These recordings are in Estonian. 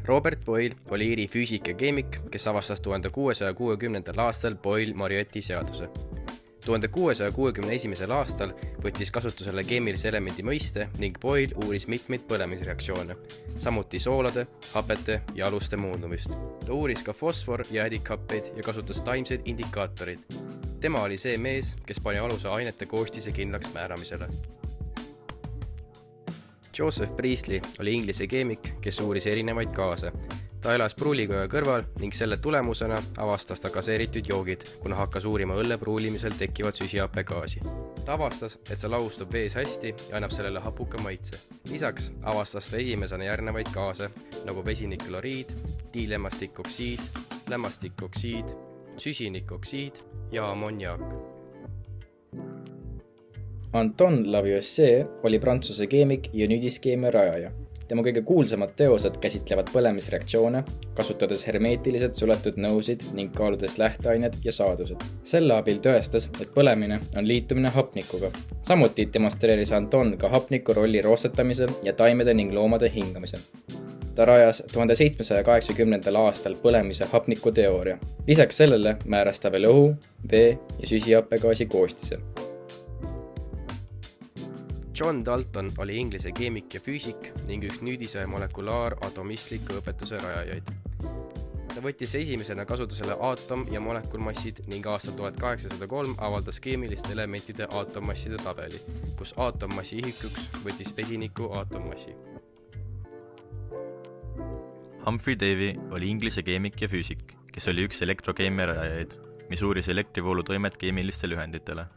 Robert Boyle oli Iiri füüsik ja keemik, kes avastas 1660. aastal Boyle-Mariotti seaduse. 1661. aastal võttis kasutusele keemilise elemendi mõiste ning Boyle uuris mitmeid põlemisreaktsioone, samuti soolade, hapete ja aluste moondumist. Ta uuris ka fosfor- ja ädikhappeid ja kasutas taimseid indikaatoreid. Tema oli see mees, kes pani aluse ainete koostise kindlaks määramisele. Joseph Priestley oli Inglise keemik, kes uuris erinevaid gaase. Ta elas pruulikoja kõrval ning selle tulemusena avastas ta gaseeritud joogid, kuna hakkas uurima õlle pruulimisel tekkivat süsihappegaasi. Ta avastas, et see lahustub vees hästi ja annab sellele hapuka maitse. Lisaks avastas ta esimesena järgnevaid gaase, nagu vesinikloriid, diilämmastikoksiid, lämmastikoksiid, süsinikoksiid ja ammoniaak. Anton Lavoisier oli prantsuse keemik ja nüdiskeemia rajaja. Tema kõige kuulsamad teosed käsitlevad põlemisreaktsioone, kasutades hermeetiliselt suletud nõusid ning kaaludes lähteained ja saadused. Selle abil tõestas, et põlemine on liitumine hapnikuga. Samuti demonstreeris Anton ka hapniku rolli roostetamisel ja taimede ning loomade hingamisel. Ta rajas 1780. aastal põlemise hapniku teooria. Lisaks sellele määras ta veel õhu, vee ja süsihappegaasi koostise. John Dalton oli Inglise keemik ja füüsik ning üks nüüdise molekulaar-atomistliku õpetuse rajajaid. Ta võttis esimesena kasutusele aatom- ja molekulmassid ning aastal 1803 avaldas keemiliste elementide atommasside tabeli, kus atommassi ühikuks võttis vesiniku atommassi. Humphrey Davy oli Inglise keemik ja füüsik, kes oli üks elektrokeemia rajajaid, mis uuris elektrivoolu toimet keemilistele ühenditele.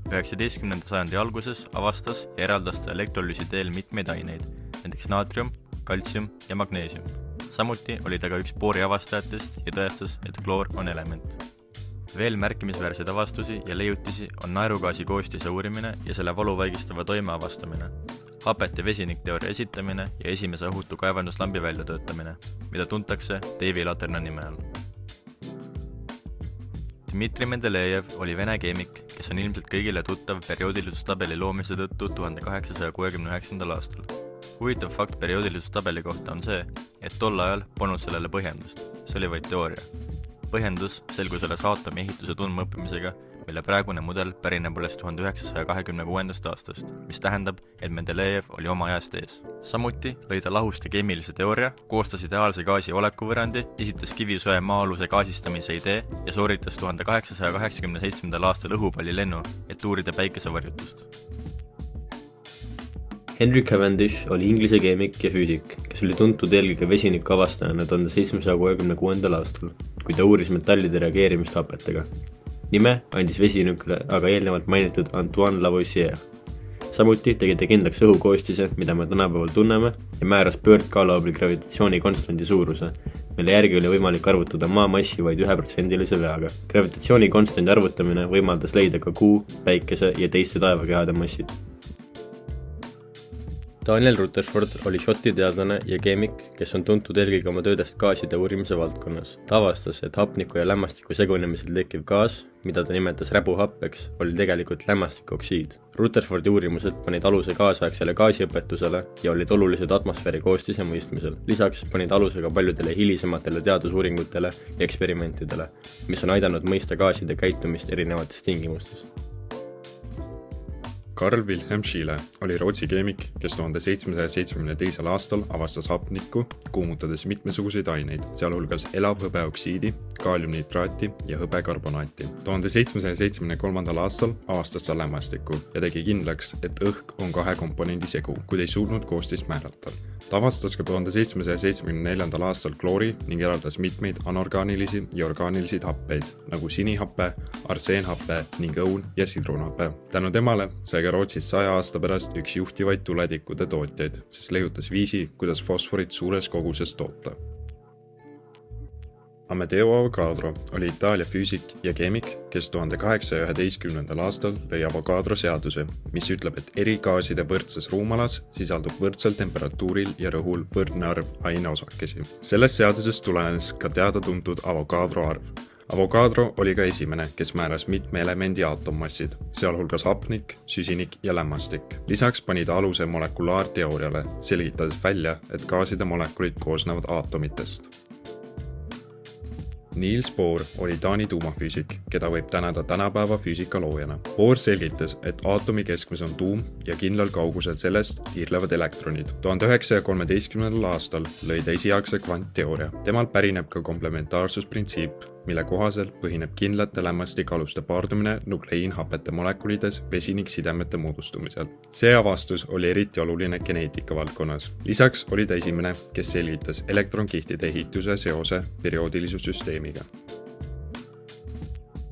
19. sajandi alguses avastas ja eraldas ta elektrolüüsi teel mitmeid aineid, näiteks naatrium, kaltsium ja magneesium. Samuti oli ta ka üks boori avastajatest ja tõestas, et kloor on element. Veel märkimisväärseid avastusi ja leiutisi on naerugaasi koostise uurimine ja selle valuvaigistava toime avastamine, hapet- ja vesinikteooria esitamine ja esimese õhutu kaevanduslambi väljatöötamine, mida tuntakse Davy laterna nime all. Dmitri Mendelejev oli vene keemik, kes on ilmselt kõigile tuttav perioodilisuustabeli loomise tõttu 1869. aastal. Huvitav fakt perioodilisuustabeli kohta on see, et tol ajal polnud sellele põhjendust, see oli vaid teooria. Põhjendus selgus alles aatomi ehituse tundmaõppimisega, mille praegune mudel pärineb alles 1926. aastast, mis tähendab, et Mendelejev oli oma ajast ees. Samuti lõi ta lahuste keemilise teooria, koostas ideaalse gaasi olekuvõrrandi, esitas kivisöe maa-aluse gaasistamise idee ja sooritas 1887. aastal õhupallilennu, et uurida päikesevarjutust. Henry Cavendish oli Inglise keemik ja füüsik, kes oli tuntud eelkõige vesiniku avastajana 1766. aastal, kui ta uuris metallide reageerimist hapetega. Nime andis vesinikule aga eelnevalt mainitud Antoine Lavoisier. Samuti tegi ta kindlaks õhukoostise, mida me tänapäeval tunneme, ja määras pöördkaalu abil gravitatsioonikonstandi suuruse, mille järgi oli võimalik arvutada maa massi vaid 1% veaga. Gravitatsioonikonstandi arvutamine võimaldas leida ka kuu, päikese ja teiste taevakehade massid. Daniel Rutherford oli šoti teadlane ja keemik, kes on tuntud eelkõige oma töödest gaaside uurimise valdkonnas. Ta avastas, et hapniku ja lämmastiku segunemisel tekkiv gaas, mida ta nimetas räbuhappeks, oli tegelikult lämmastikoksiid. Rutherfordi uurimused panid aluse kaasaegsele gaasiõpetusele ja olid olulised atmosfääri koostise mõistmisel. Lisaks panid aluse ka paljudele hilisematele teadusuuringutele ja eksperimentidele, mis on aidanud mõista gaaside käitumist erinevates tingimustes. Carl Wilhelm Scheele oli Rootsi keemik, kes 1772. aastal avastas hapnikku, kuumutades mitmesuguseid aineid, sealhulgas elavhõbeoksiidi, kaaliumnitraati ja hõbekarbonaati. 1773. aastal avastas ta lämmastikku ja tegi kindlaks, et õhk on kahe komponendi segu, kuid ei suutnud koostist määrata. Ta avastas ka 1774. aastal kloori ning eraldas mitmeid anorgaanilisi ja orgaanilisi happeid, nagu sinihappe, arseenhappe ning õun ja sidrunhappe. Tänu temale sai ka Rootsis 100 aasta pärast üks juhtivaid tuletikude tootjaid, sest leiutas viisi, kuidas fosforit suures koguses toota. Amedeo Avogadro oli Itaalia füüsik ja keemik, kes 1811. aastal lõi Avogadro seaduse, mis ütleb, et eri gaaside võrdses ruumalas sisaldub võrdsel temperatuuril ja rõhul võrdne arv aineosakesi. Sellest seadusest tulenes ka teada-tuntud Avogadro arv. Avogadro oli ka esimene, kes määras mitme elemendi aatommassid, sealhulgas hapnik, süsinik ja lämmastik. Lisaks pani ta aluse molekulaarteooriale, selgitades välja, et gaaside molekulid koosnevad aatomitest. Niels Bohr oli Taani tuumafüüsik, keda võib tänada tänapäeva füüsika loojana. Bohr selgitas, et aatomi keskmes on tuum ja kindlal kaugusel sellest tiirlevad elektronid. 1913. aastal lõi ta esialgse kvantteooria. Temal pärineb ka komplementaarsusprintsiip, mille kohaselt põhineb kindlate lämmastikaluste paardumine nukleiinhapete molekulides vesiniksidemete moodustumisel. See avastus oli eriti oluline geneetika valdkonnas. Lisaks oli ta esimene, kes selgitas elektronkihtide ehituse seose perioodilisusüsteemiga.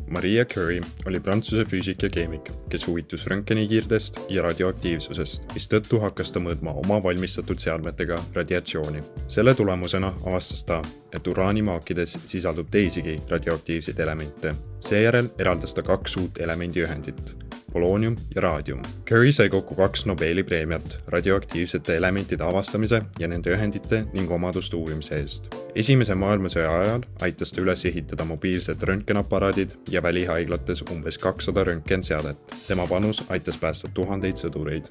Maria Curie oli Prantsuse füüsik ja keemik, kes huvitus röntgenikiirdest ja radioaktiivsusest, mistõttu hakkas ta mõõtma oma valmistatud seadmetega radiatsiooni. Selle tulemusena avastas ta, et uraanimaakides sisaldub teisigi radioaktiivseid elemente. Seejärel eraldas ta 2 uut elemendiühendit, poloonium ja raadium. Curie sai kokku 2 Nobeli preemiat radioaktiivsete elementide avastamise ja nende ühendite ning omaduste uurimise eest. Esimese maailmasõja ajal aitas ta üles ehitada mobiilsed röntgenaparaadid ja välihaiglates umbes 200 röntgenseadet. Tema panus aitas päästa tuhandeid sõdureid.